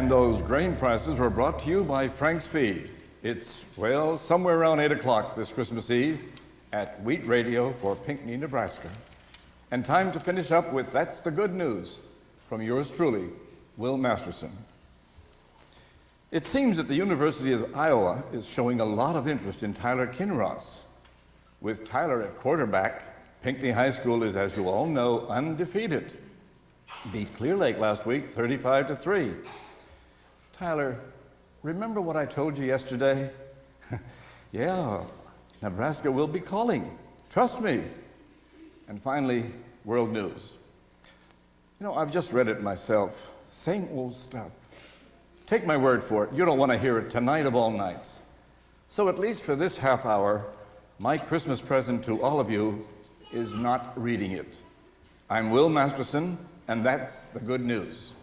And those grain prices were brought to you by Frank's Feed. It's, well, somewhere around 8 o'clock this Christmas Eve at Wheat Radio for Pinckney, Nebraska. And time to finish up with That's the Good News from yours truly, Will Masterson. It seems that the University of Iowa is showing a lot of interest in Tyler Kinross. With Tyler at quarterback, Pinckney High School is, as you all know, undefeated. Beat Clear Lake last week, 35-3. Tyler, remember what I told you yesterday? Yeah, Nebraska will be calling. Trust me. And finally, world news. You know, I've just read it myself. Same old stuff. Take my word for it, you don't want to hear it tonight of all nights. So at least for this half hour, my Christmas present to all of you is not reading it. I'm Will Masterson, and that's the good news.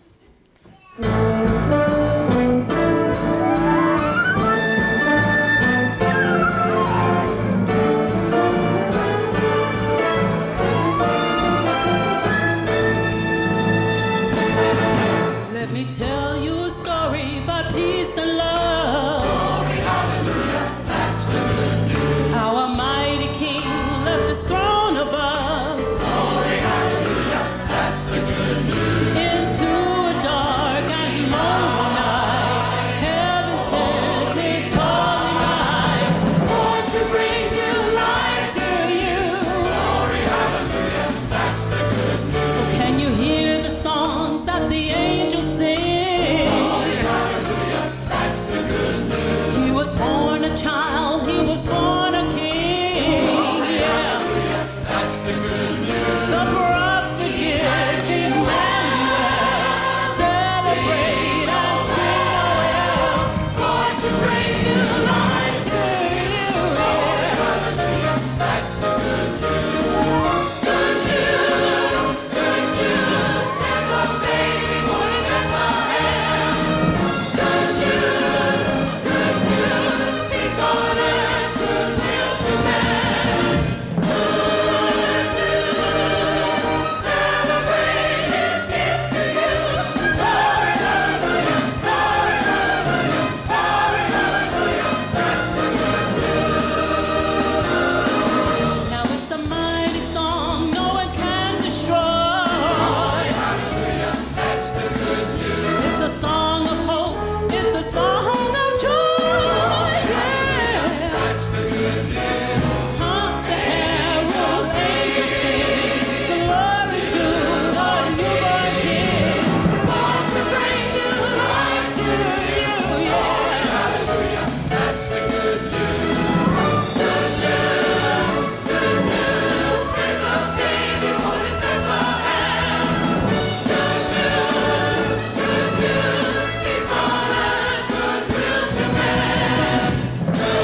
Let me tell you a story about peace and love. Glory, hallelujah, that's the good news. How a mighty king left his throne above. Glory, hallelujah, that's the good news. Into a dark and lonely night, heaven sent his holy light, born to bring new life to you. Glory, hallelujah, that's the good news. Oh, can you hear the songs that the angels sing? Glory, hallelujah, that's the good news. He was born a child, he was born a king. Glory, hallelujah, that's the good news. The prophet gives Emmanuel, celebrate and sing well, born to bring new life to you. Glory, hallelujah, that's the good news. Good news, good news, there's a baby born in Bethlehem. Good news, peace on earth, good will to men. Good news, celebrate his gift to you. Glory, hallelujah, glory, hallelujah, glory, hallelujah, that's the good news. Now it's a mighty song no one can destroy. Glory, hallelujah, that's the good news. It's a song of hope, it's a song of joy. Yeah, that's the good news. Hark the herald angels sing, glory to the newborn King, born to bring new life to you. Yeah, hallelujah, that's the good news. Good news, good news, there's a baby born in Bethlehem. Good news, peace on earth, good will to men. Good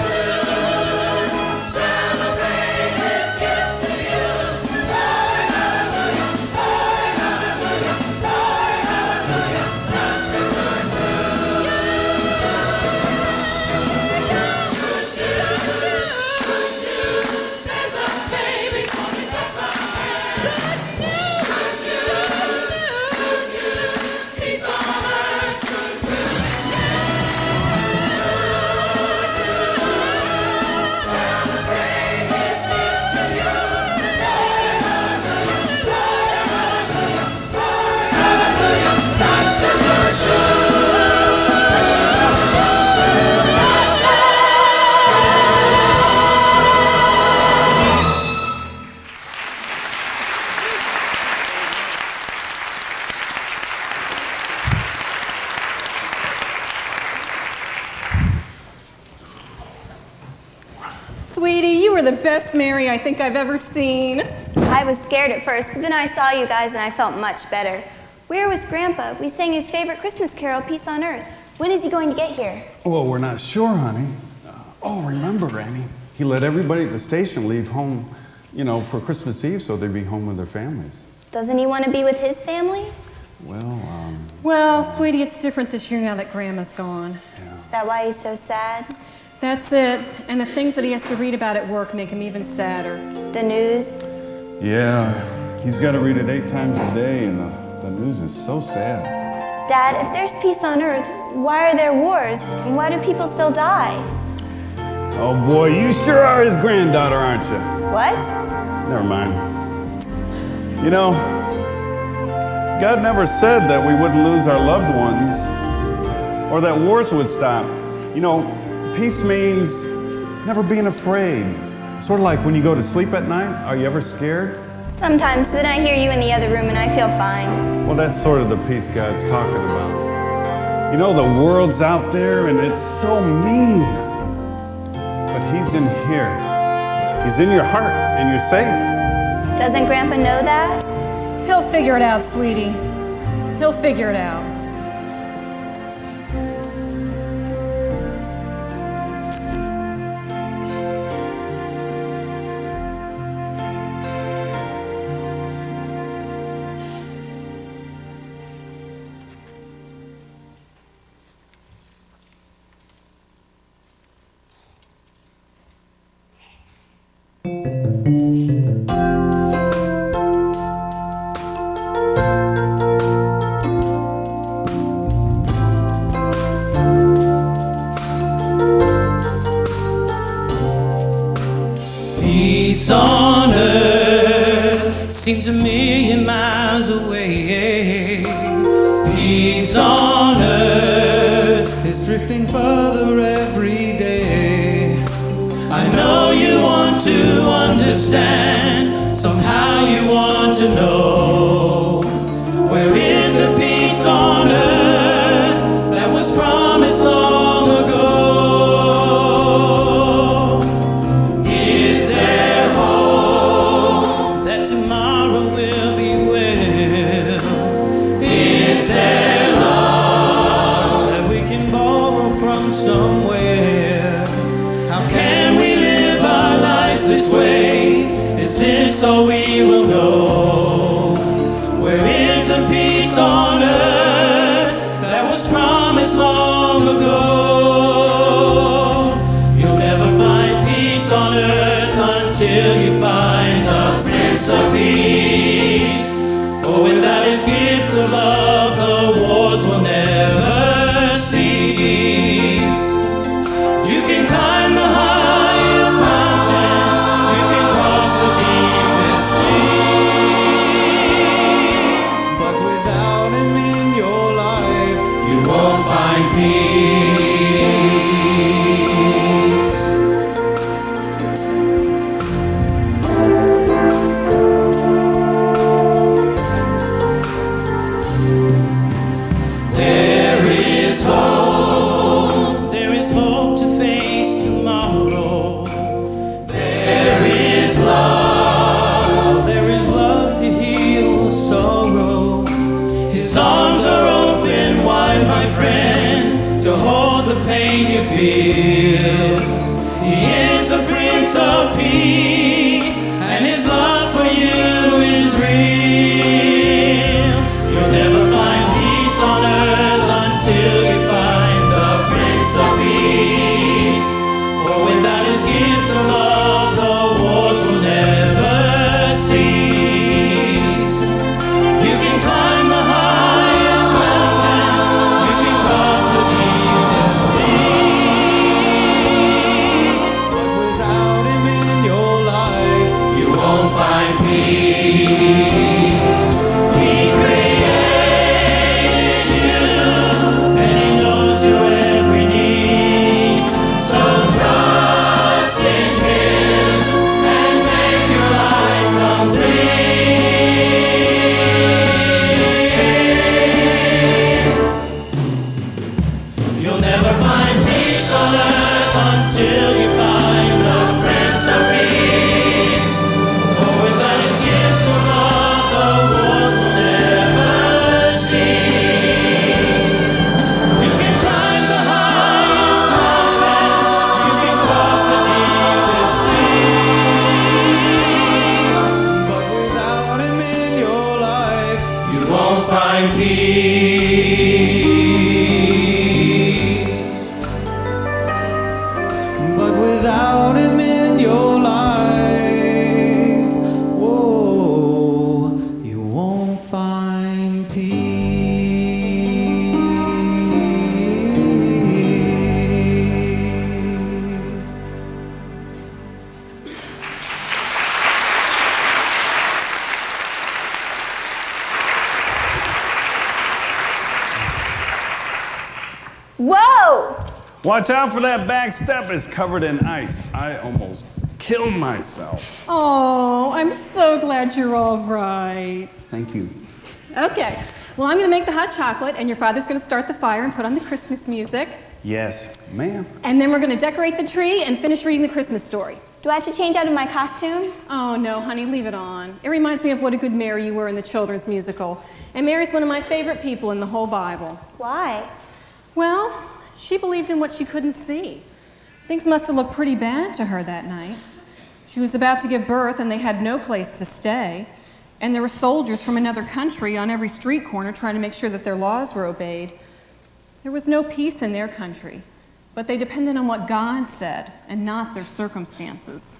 news, celebrate his gift to you. Glory, hallelujah, glory, hallelujah, glory, hallelujah, that's the good news. Good news, there's a baby born in Bethlehem. Good news, peace on earth, good will to men. Celebrate his gift to you. Glory, hallelujah, glory, hallelujah, glory, hallelujah, that's the good Sweetie, you were the best Mary I think I've ever seen. I was scared at first, but then I saw you guys and I felt much better. Where was Grandpa? We sang his favorite Christmas carol, Peace on Earth. When is he going to get here? Well, we're not sure, honey. Remember, Annie, he let everybody at the station leave home, for Christmas Eve so they'd be home with their families. Doesn't he want to be with his family? Well, sweetie, it's different this year now that Grandma's gone. Is that why he's so sad? That's it. And the things that he has to read about at work make him even sadder. The news? Yeah, he's got to read it 8 times a day, and the news is so sad. Dad, if there's peace on earth, why are there wars? And why do people still die? Oh boy, you sure are his granddaughter, aren't you? What? Never mind. You know, God never said that we wouldn't lose our loved ones or that wars would stop. You know, peace means never being afraid. Sort of like when you go to sleep at night, are you ever scared? Sometimes, then I hear you in the other room and I feel fine. Well, that's sort of the peace God's talking about. You know, the world's out there and it's so mean. But He's in here. He's in your heart and you're safe. Doesn't Grandpa know that? He'll figure it out, sweetie. He'll figure it out. Peace on earth seems a million miles away. Peace on earth is drifting further every day. I know you want to understand, somehow you want to know, where is the peace on earth that was promised long ago? Is there hope that tomorrow will be well? Is there love that we can borrow from somewhere? How can we live our lives this way? Is this so we will know? Where is the peace on earth that was promised long ago? You'll never find peace on earth until you find the Prince of Peace. For without His gift of love, the wars will never cease. You can climb the highest mountain, you can cross the deepest sea, but without Him in your life, you won't find peace. There is hope to face tomorrow. There is love to heal the sorrow. His arms are open wide, my friend, to hold the pain you feel. He is the Prince of Peace, and His love for you is real. You'll never find peace on earth until you find the Prince of Peace. For without His gift of love, the wars will never cease. You can climb the highest mountain, you can cross the deepest sea, but without Him in your life, you won't find peace. He created you, and He knows your every need. So trust in Him and make your life complete. You'll never find peace on earth until you find the Prince of Peace. For without His gift of love, the wars will never cease. You can climb the highest mountain, you can cross the deepest sea, but without Him in your life, you won't find peace. Whoa! Watch out for that back step. It's covered in ice. I almost killed myself. Oh, I'm so glad you're all right. Thank you. Okay, well, I'm going to make the hot chocolate, and your father's going to start the fire and put on the Christmas music. Yes, ma'am. And then we're going to decorate the tree and finish reading the Christmas story. Do I have to change out of my costume? Oh, no, honey, leave it on. It reminds me of what a good Mary you were in the children's musical. And Mary's one of my favorite people in the whole Bible. Why? Well, she believed in what she couldn't see. Things must have looked pretty bad to her that night. She was about to give birth, and they had no place to stay. And there were soldiers from another country on every street corner trying to make sure that their laws were obeyed. There was no peace in their country, but they depended on what God said and not their circumstances.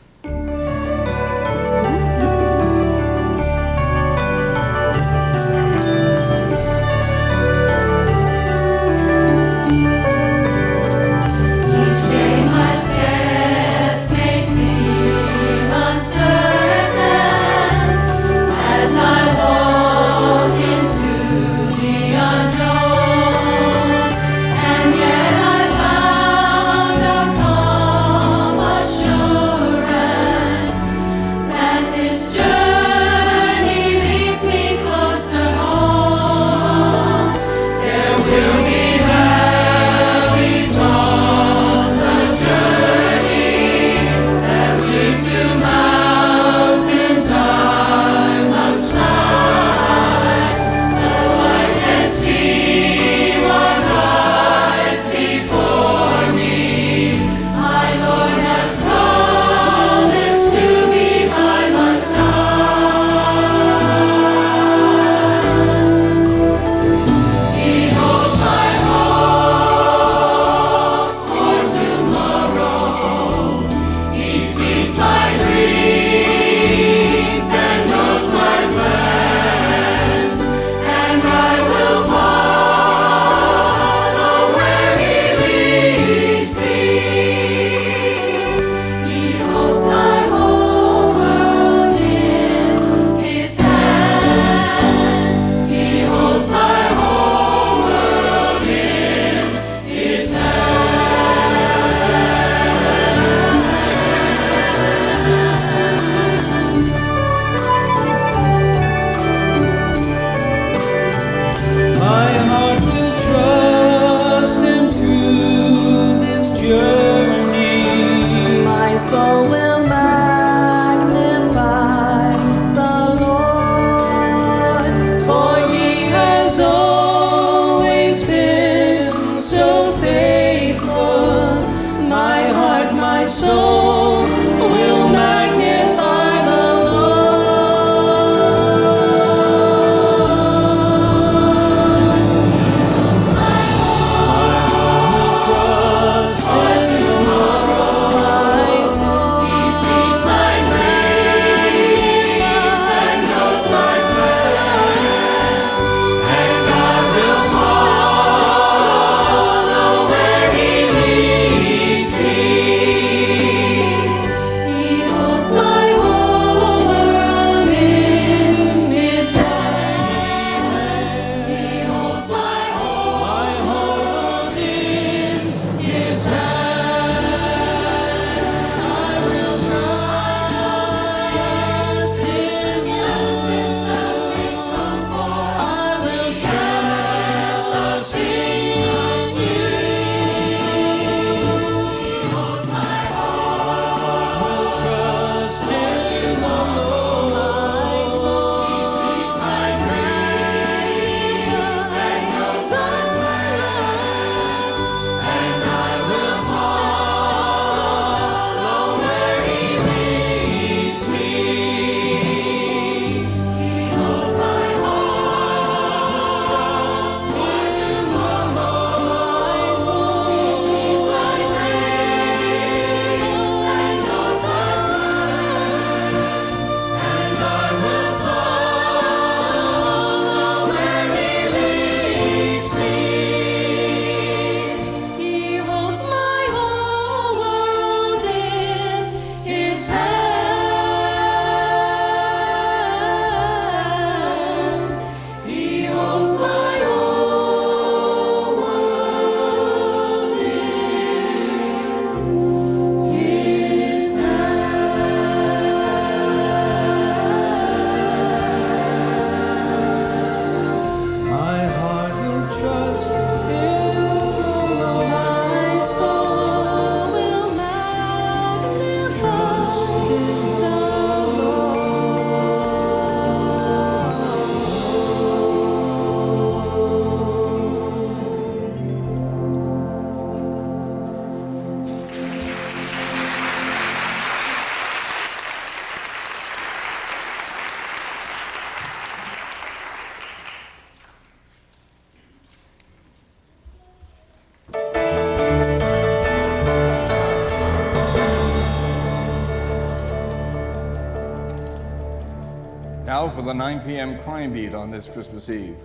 now for the 9 p.m. crime beat on this Christmas Eve.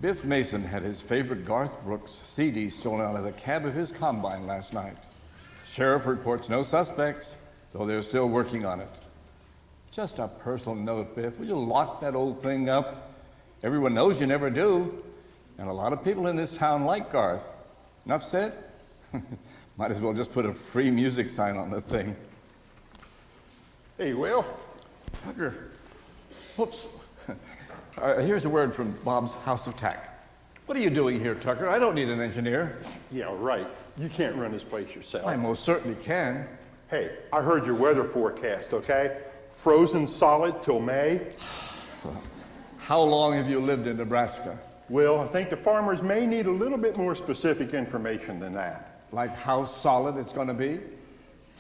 Biff Mason had his favorite Garth Brooks CD stolen out of the cab of his combine last night. Sheriff reports no suspects, though they're still working on it. Just a personal note, Biff, will you lock that old thing up? Everyone knows you never do, and a lot of people in this town like Garth. Enough said? Might as well just put a free music sign on the thing. Hey, Will. Tucker. Whoops. Here's a word from Bob's House of Tack. What are you doing here, Tucker? I don't need an engineer. Yeah, right. You can't run this place yourself. I most certainly can. Hey, I heard your weather forecast, okay? Frozen solid till May. How long have you lived in Nebraska? Well, I think the farmers may need a little bit more specific information than that. Like how solid it's going to be?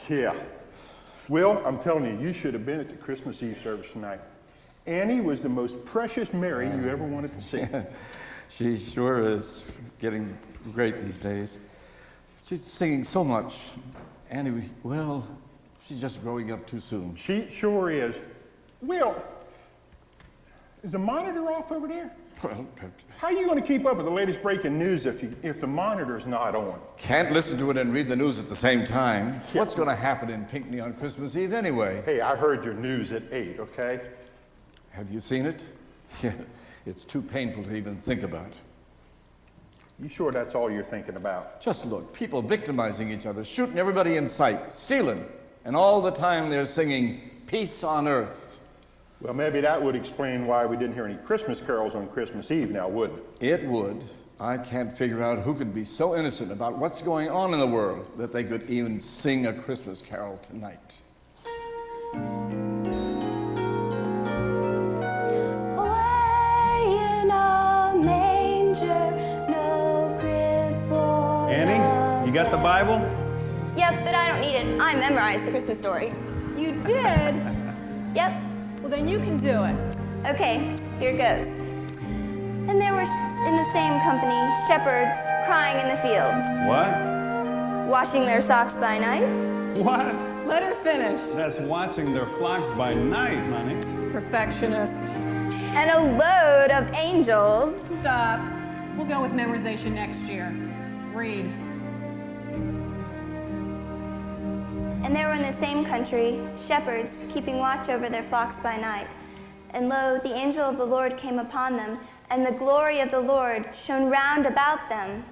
Yeah. Will, I'm telling you, you should have been at the Christmas Eve service tonight. Annie was the most precious Mary you ever wanted to see. She sure is getting great these days. She's singing so much. Annie, well, she's just growing up too soon. She sure is. Will, is the monitor off over there? Well, How are you going to keep up with the latest breaking news if the monitor's not on? can't listen to it and read the news at the same time. What's going to happen in Pinckney on Christmas Eve anyway? Hey, I heard your news at 8, okay? Have you seen it? Yeah, it's too painful to even think about. You sure that's all you're thinking about? Just look, people victimizing each other, shooting everybody in sight, stealing, and all the time they're singing peace on earth. Well, maybe that would explain why we didn't hear any Christmas carols on Christmas Eve now, wouldn't it? It would. I can't figure out who could be so innocent about what's going on in the world that they could even sing a Christmas carol tonight. Away in a manger, no crib for Annie, you got the Bible? Yep, but I don't need it. I memorized the Christmas story. You did? Yep. Well, then you can do it. Okay, here goes. And there were in the same company shepherds crying in the fields, What? washing their socks by night. What? Let her finish. That's watching their flocks by night, honey. Perfectionist. And a load of angels. Stop. We'll go with memorization next year. Read. And there were in the same country shepherds keeping watch over their flocks by night. And lo, the angel of the Lord came upon them, and the glory of the Lord shone round about them.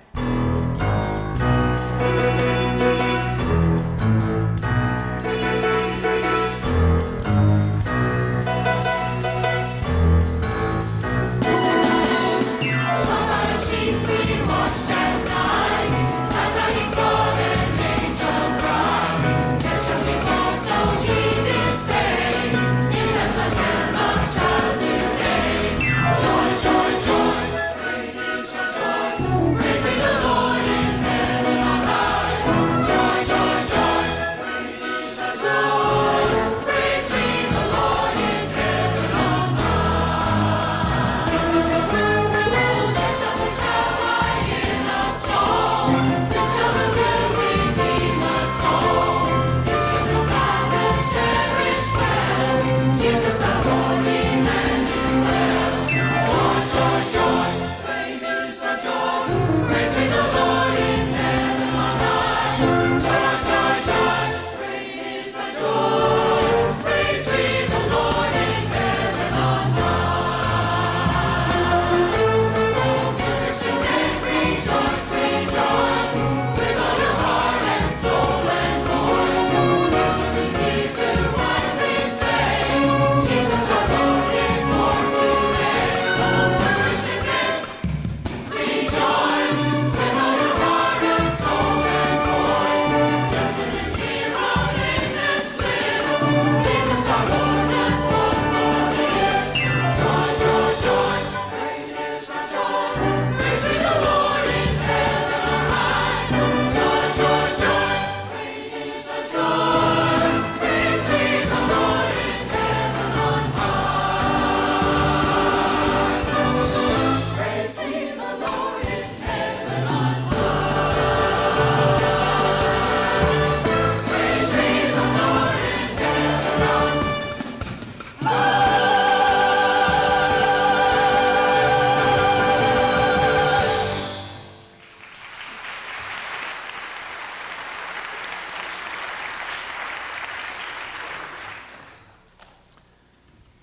Praise the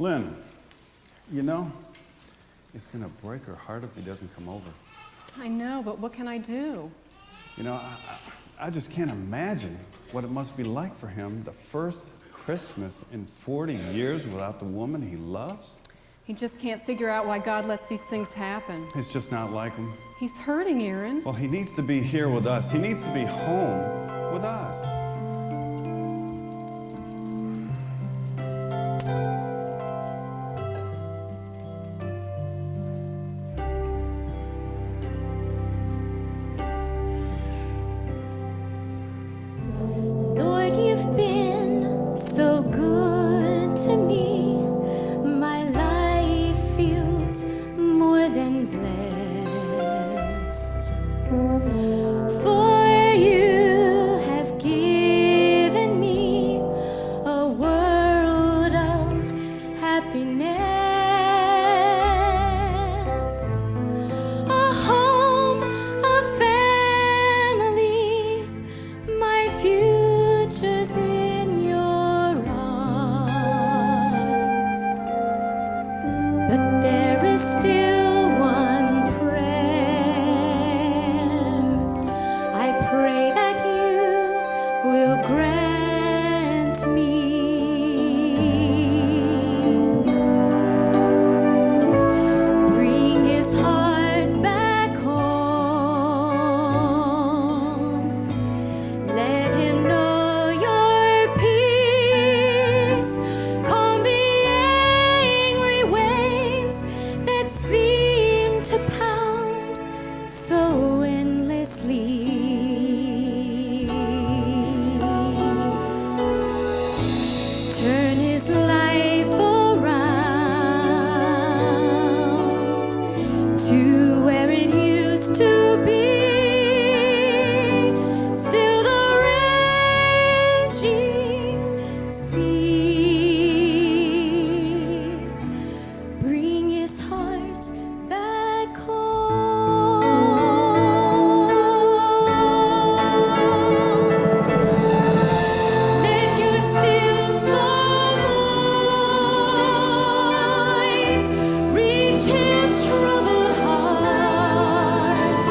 Lynn, you know, it's going to break her heart if he doesn't come over. I know, but what can I do? You know, I just can't imagine what it must be like for him the first Christmas in 40 years without the woman he loves. He just can't figure out why God lets these things happen. It's just not like him. He's hurting, Aaron. Well, he needs to be here with us. He needs to be home with us. Lord, you've been so good to me. My life feels more than blessed. For you have given me a world of happiness, a home, a family, my future's in your arms. But there is still one prayer. I pray that you will grant me. Bring his heart back home. Let him know your peace. Calm the angry waves that seem to pound so endlessly. Turn his life around to where it used to be. Still the raging sea. Bring his heart back home. Let your still small voice reach his troubled heart,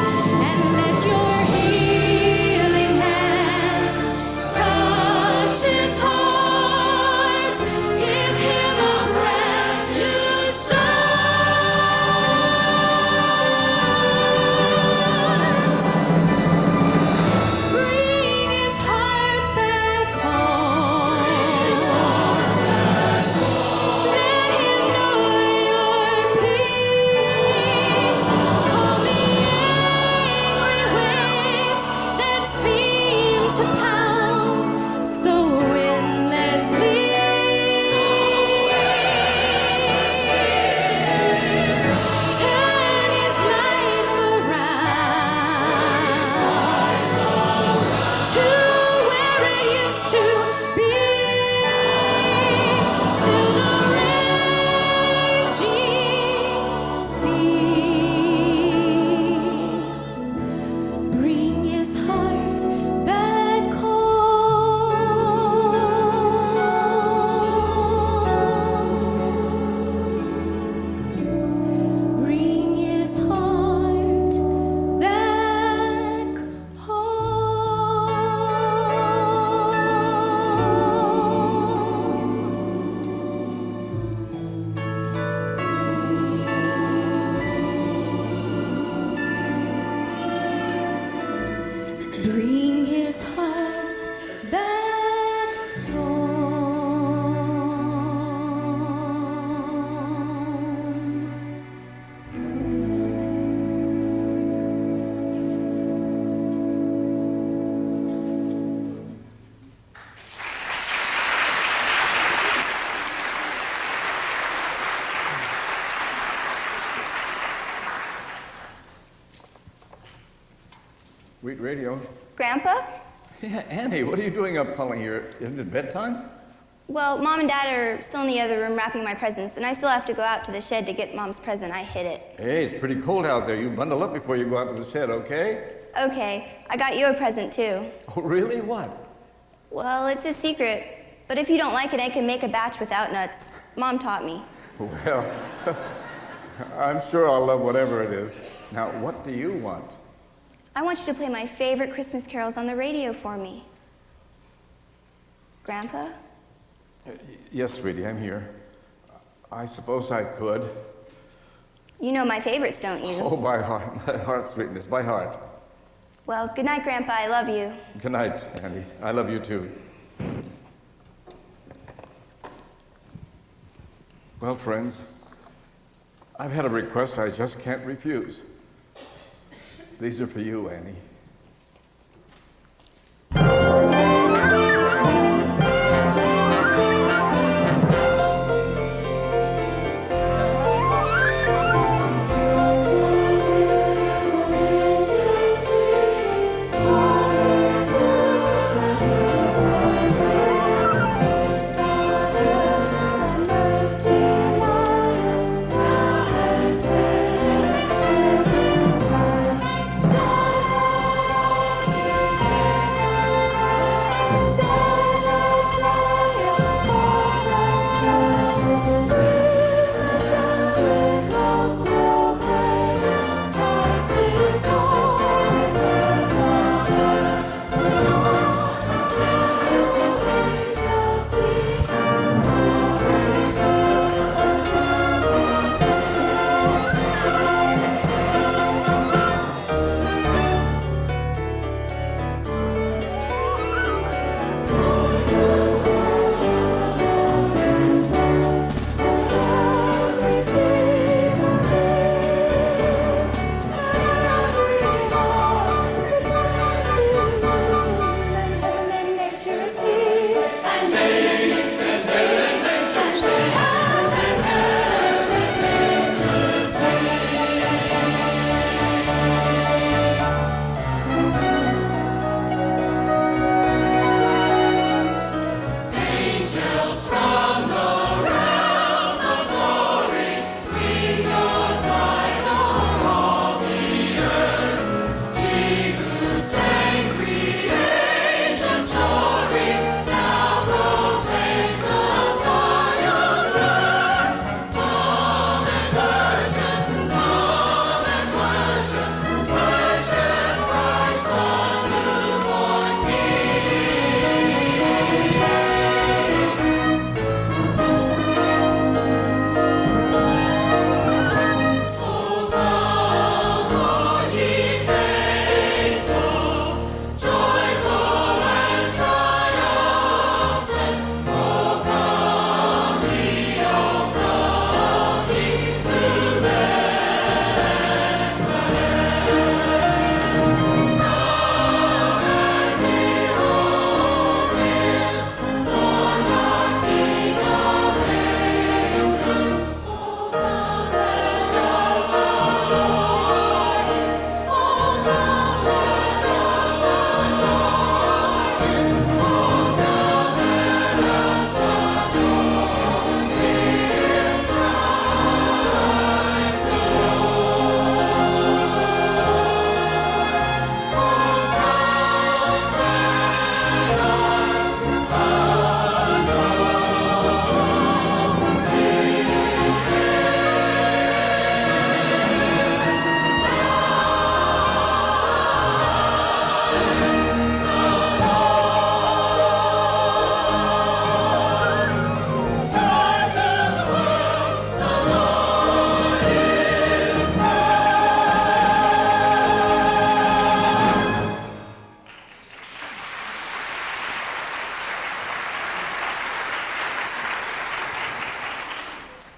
and let your healing hands touch his heart. Give him a brand new start. Bring his heart back home. Let him know your peace. Calm the angry waves that seem to pound so endlessly. Turn his life around to where it used to be. Still the raging sea. Bring his heart back home. Bring his heart back home. Bring his heart back home. Wheat Radio. Grandpa? Yeah, Annie, what are you doing up calling here? Isn't it bedtime? Well, Mom and Dad are still in the other room wrapping my presents, and I still have to go out to the shed to get Mom's present. I hid it. Hey, it's pretty cold out there. You bundle up before you go out to the shed, okay? Okay, I got you a present too. Oh, really? What? Well, it's a secret, but if you don't like it, I can make a batch without nuts. Mom taught me. Well, I'm sure I'll love whatever it is. Now, what do you want? I want you to play my favorite Christmas carols on the radio for me. Grandpa? Yes, sweetie, I'm here. I suppose I could. You know my favorites, don't you? Oh, by heart, sweetness, by heart. Well, good night, Grandpa. I love you. Good night, Annie. I love you too. Well, friends, I've had a request I just can't refuse. These are for you, Annie.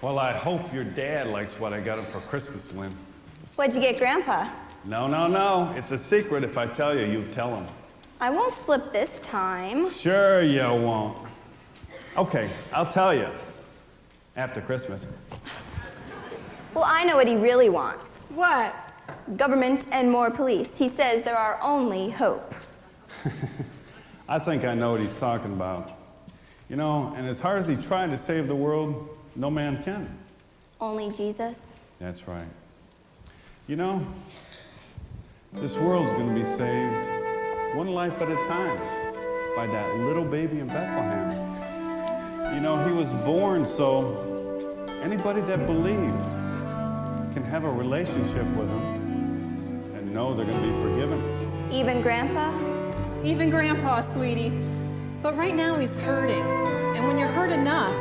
Well, I hope your dad likes what I got him for Christmas, Lynn. What'd you get, Grandpa? No. It's a secret. If I tell you, you tell him. I won't slip this time. Sure you won't. Okay, I'll tell you. After Christmas. Well, I know what he really wants. What? Government and more police. He says there are only hope. I think I know what he's talking about. You know, and as hard as he tried to save the world, no man can. Only Jesus? That's right. You know, this world's going to be saved one life at a time by that little baby in Bethlehem. You know, he was born so anybody that believed can have a relationship with him and know they're going to be forgiven. Even Grandpa? Even Grandpa, sweetie. But right now he's hurting. And when you're hurt enough,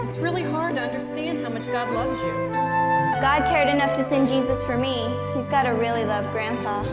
it's really hard to understand how much God loves you. If God cared enough to send Jesus for me, he's got to really love Grandpa.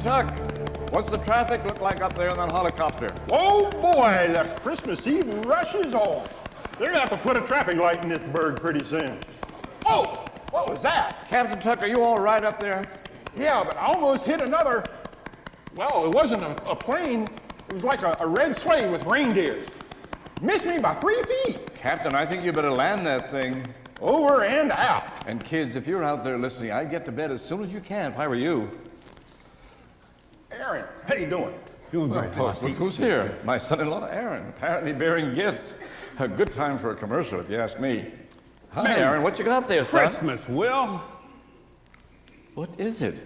Tuck, what's the traffic look like up there on that helicopter? Oh boy, the Christmas Eve rush is on. They're gonna have to put a traffic light in this bird pretty soon. Oh, what was that? Captain Tuck, are you all right up there? Yeah, but I almost hit another, well, it wasn't a plane. It was like a red sleigh with reindeers. Missed me by 3 feet. Captain, I think you better land that thing. Over and out. And kids, if you're out there listening, I'd get to bed as soon as you can if I were you. Aaron, how you doing? Doing Well, great. folks, look who's here. My son-in-law, Aaron, apparently bearing gifts. A good time for a commercial, if you ask me. Hi, Man, Aaron, what you got there, son? Christmas, Will. What is it?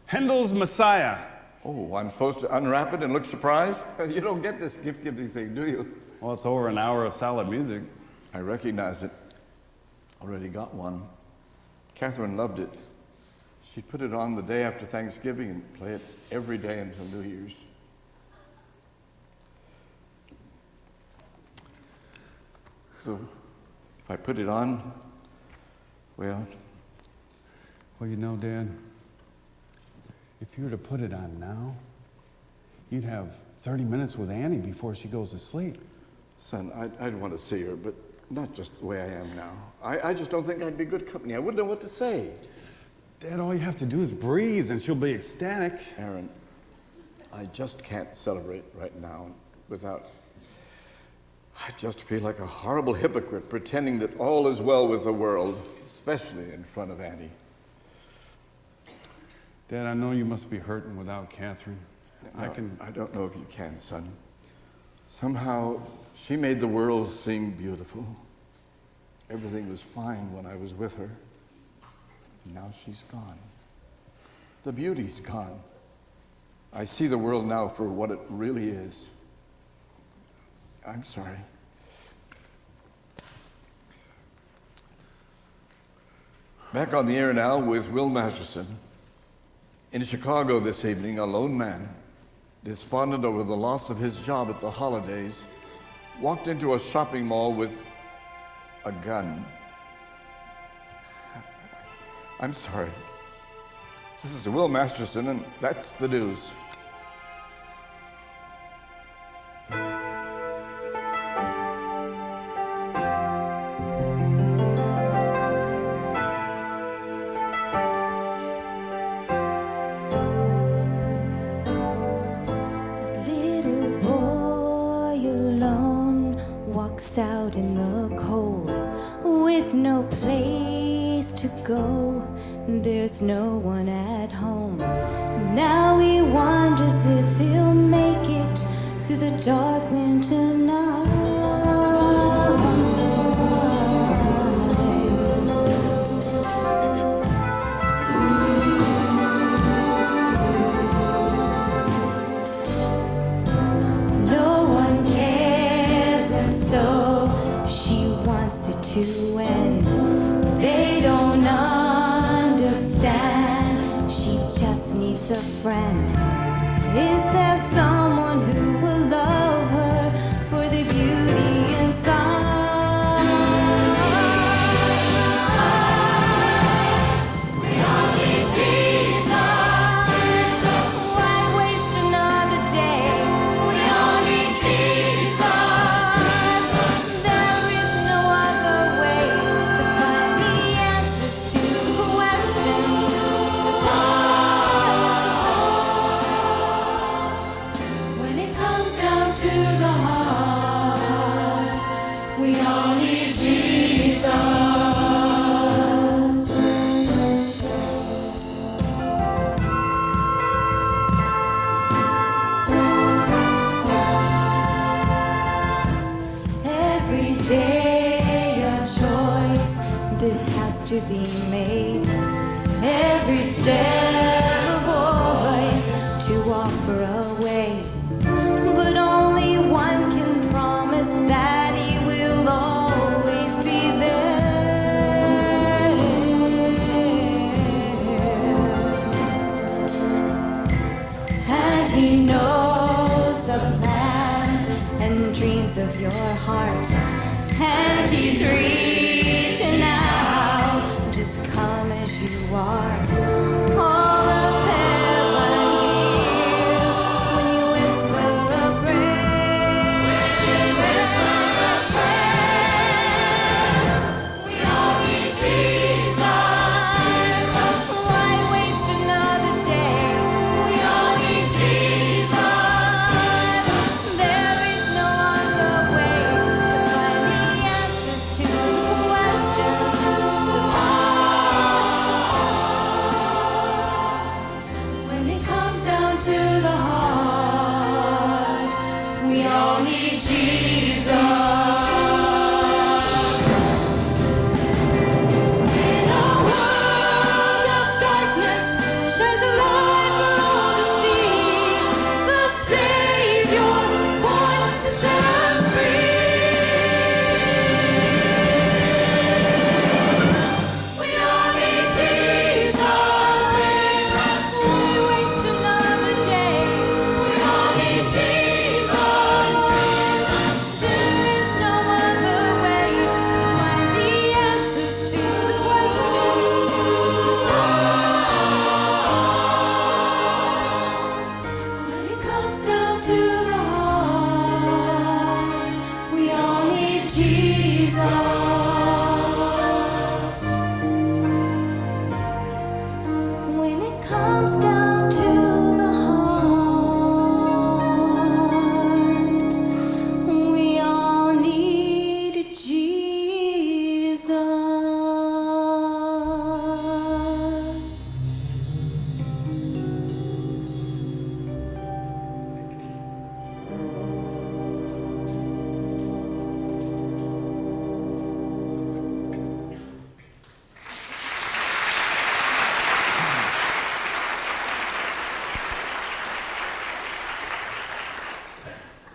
Handel's Messiah. Oh, I'm supposed to unwrap it and look surprised? You don't get this gift-giving thing, do you? Well, it's over an hour of solid music. I recognize it. Already got one. Catherine loved it. She'd put it on the day after Thanksgiving and play it every day until New Year's. So, if I put it on, well... Well, you know, Dan, If you were to put it on now, you'd have 30 minutes with Annie before she goes to sleep. Son, I'd want to see her, but not just the way I am now. I just don't think I'd be good company. I wouldn't know what to say. Dad, all you have to do is breathe and she'll be ecstatic. Aaron, I just can't celebrate right now without... I just feel like a horrible hypocrite pretending that all is well with the world, especially in front of Annie. Dad, I know you must be hurting without Catherine. I don't know if you can, son. Somehow, she made the world seem beautiful. Everything was fine when I was with her. And now she's gone. The beauty's gone. I see the world now for what it really is. I'm sorry. Back on the air now with Will Masterson. In Chicago this evening, a lone man, despondent over the loss of his job at the holidays, walked into a shopping mall with a gun. I'm sorry. This is Will Masterson, and that's the news. Out in the cold with no place to go, there's no one at home. Now he wonders if he'll make it through the dark winter night. No one cares, and so to end. They don't understand. She just needs a friend. Is there someone who will love her for the beauty inside? We all need Jesus. Why waste another day? We all need Jesus. To be made, every step a voice to offer a way, but only one can promise that he will always be there. And he knows the plans and dreams of your heart, and he's reaching out. Just come as you are. All of heaven hears when you whisper a prayer. When you whisper a prayer. We all need Jesus. Why waste another day? We all need Jesus. There is no other way to find the answers to questions.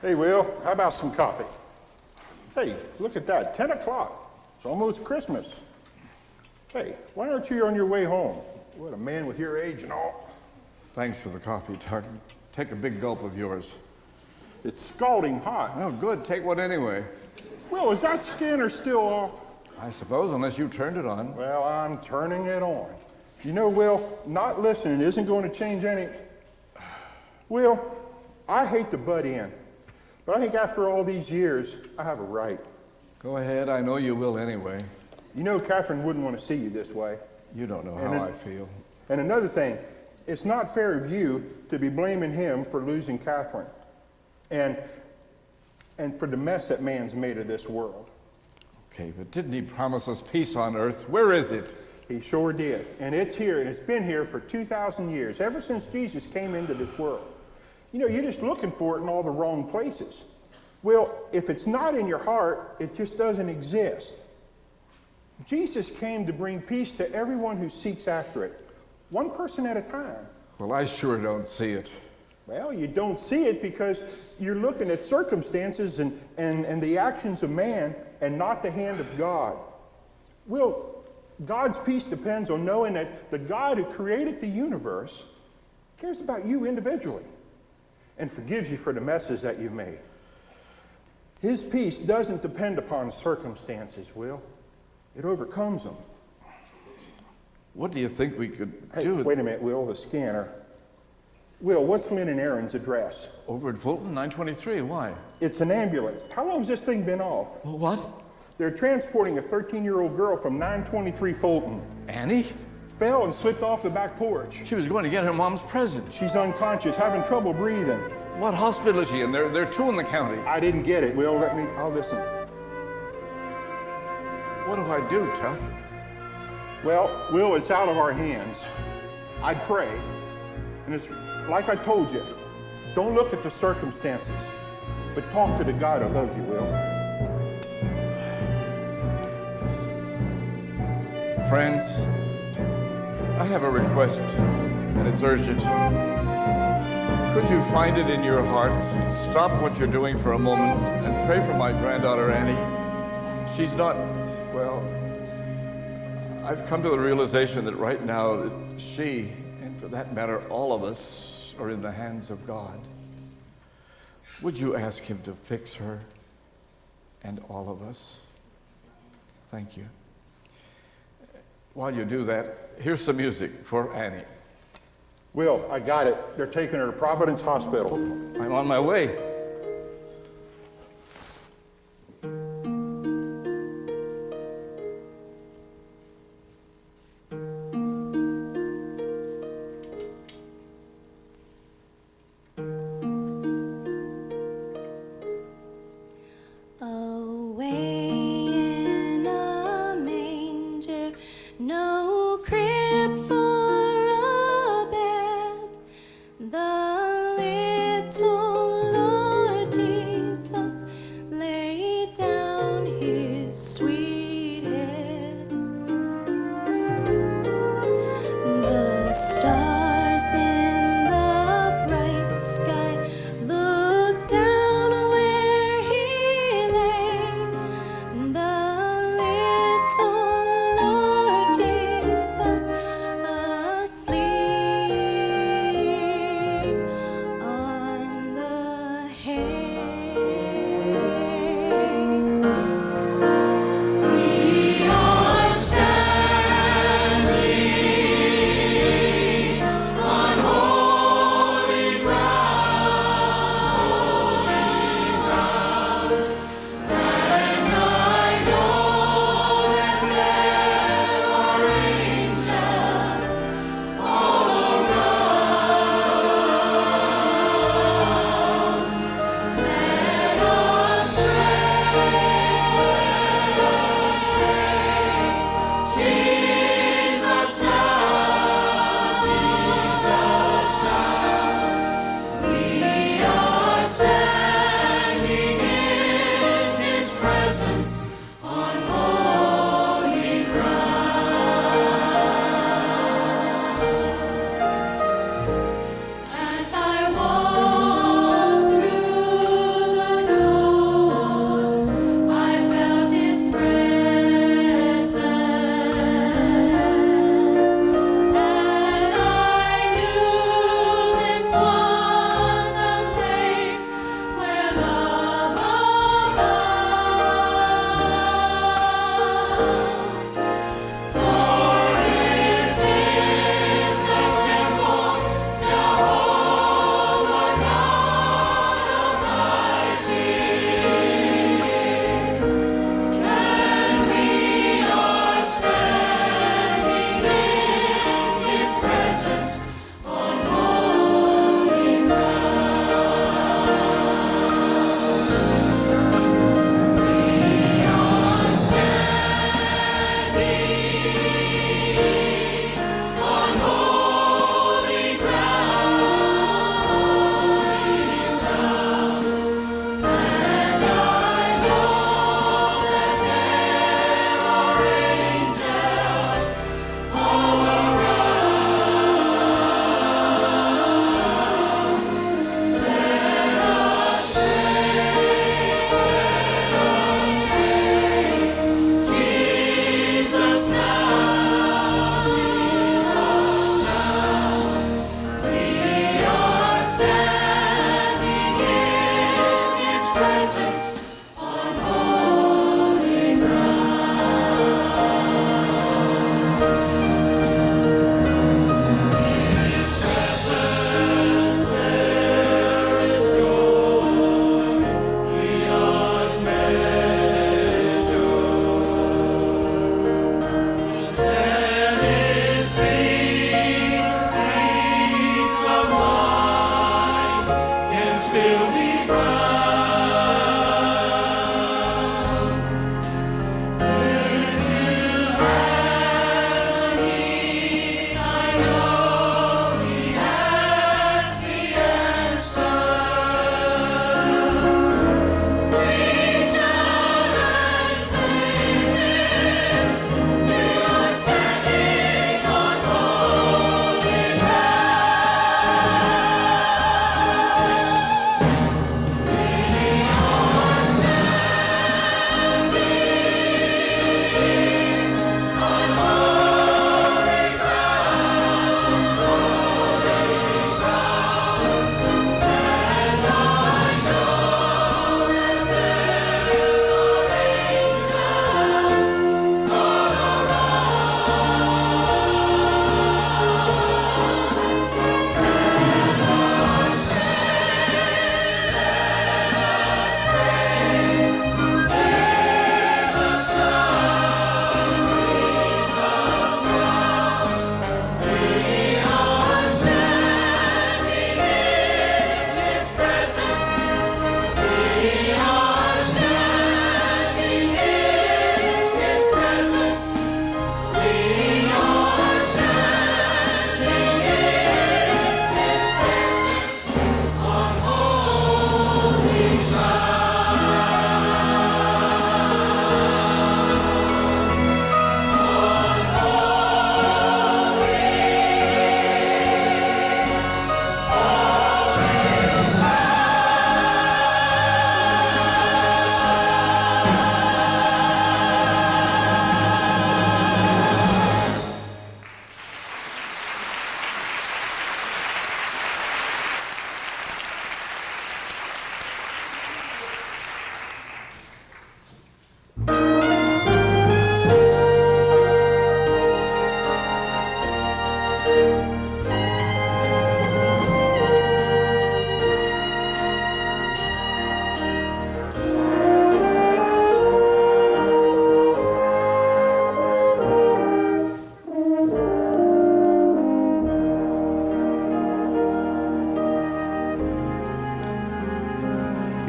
Hey, Will, how about some coffee? Hey, look at that, 10 o'clock. It's almost Christmas. Hey, why aren't you on your way home? What a man with your age and all. Thanks for the coffee, Tart. Take a big gulp of yours. It's scalding hot. Oh, good. Take one anyway. Will, is that scanner still off? I suppose, unless you turned it on. Well, I'm turning it on. You know, Will, not listening isn't going to change any... Will, I hate to butt in, but I think after all these years, I have a right. Go ahead. I know you will anyway. You know Catherine wouldn't want to see you this way. You don't know how I feel. And another thing, it's not fair of you to be blaming him for losing Catherine and for the mess that man's made of this world. Okay, but didn't he promise us peace on earth? Where is it? He sure did. And it's here, and it's been here for 2,000 years, ever since Jesus came into this world. You know, you're just looking for it in all the wrong places. Well, if it's not in your heart, it just doesn't exist. Jesus came to bring peace to everyone who seeks after it, one person at a time. Well, I sure don't see it. Well, you don't see it because you're looking at circumstances and the actions of man and not the hand of God. Well, God's peace depends on knowing that the God who created the universe cares about you individually and forgives you for the messes that you've made. His peace doesn't depend upon circumstances, Will. It overcomes them. What do you think we could Hey, do? wait a minute, Will, the scanner. Will, what's Lynn and Aaron's address? Over at Fulton, 923. Why? It's an ambulance. How long has this thing been off? Well, what? They're transporting a 13-year-old girl from 923 Fulton. Annie? Fell and slipped off the back porch. She was going to get her mom's present. She's unconscious, having trouble breathing. What hospital is she in? There are two in the county. I didn't get it. Will, I'll listen. What do I do, Tuck? Well, Will, it's out of our hands. I'd pray. And it's like I told you, don't look at the circumstances, but talk to the God who loves you, Will. Friends, I have a request, and it's urgent. Could you find it in your hearts to stop what you're doing for a moment and pray for my granddaughter, Annie? She's not, well, I've come to the realization that right now she, and for that matter, all of us, are in the hands of God. Would you ask him to fix her and all of us? Thank you. While you do that, here's some music for Annie. Will, I got it. They're taking her to Providence Hospital. I'm on my way. Away in a manger, no crib for a bed, the little Lord Jesus laid down his sweet head. The stars in the bright sky looked down where he lay. The little Lord Jesus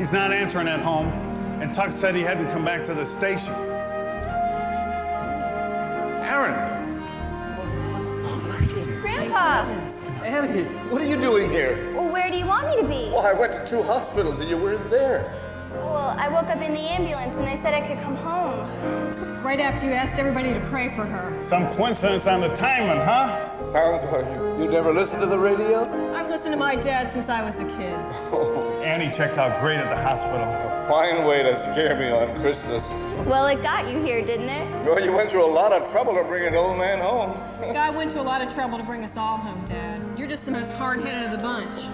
He's not answering at home, and Tuck said he hadn't come back to the station. Aaron! Grandpa! Annie, what are you doing here? Well, where do you want me to be? Well, I went to 2 hospitals and you weren't there. Well, I woke up in the ambulance and they said I could come home. Right after you asked everybody to pray for her. Some coincidence on the timing, huh? Sounds like you never listened to the radio? I've listened to my dad since I was a kid. Annie checked out great at the hospital. A fine way to scare me on Christmas. Well, it got you here, didn't it? Well, you went through a lot of trouble to bring an old man home. God went to a lot of trouble to bring us all home, Dad. You're just the most hard-headed of the bunch.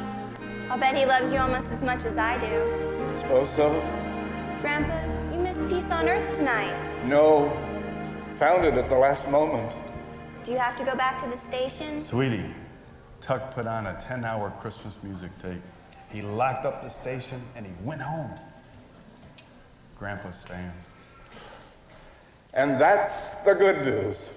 I'll bet he loves you almost as much as I do. Suppose so? Grandpa, you missed Peace on Earth tonight. No. Found it at the last moment. Do you have to go back to the station? Sweetie, Tuck put on a 10-hour Christmas music tape. He locked up the station and he went home. Grandpa's staying. And that's the good news.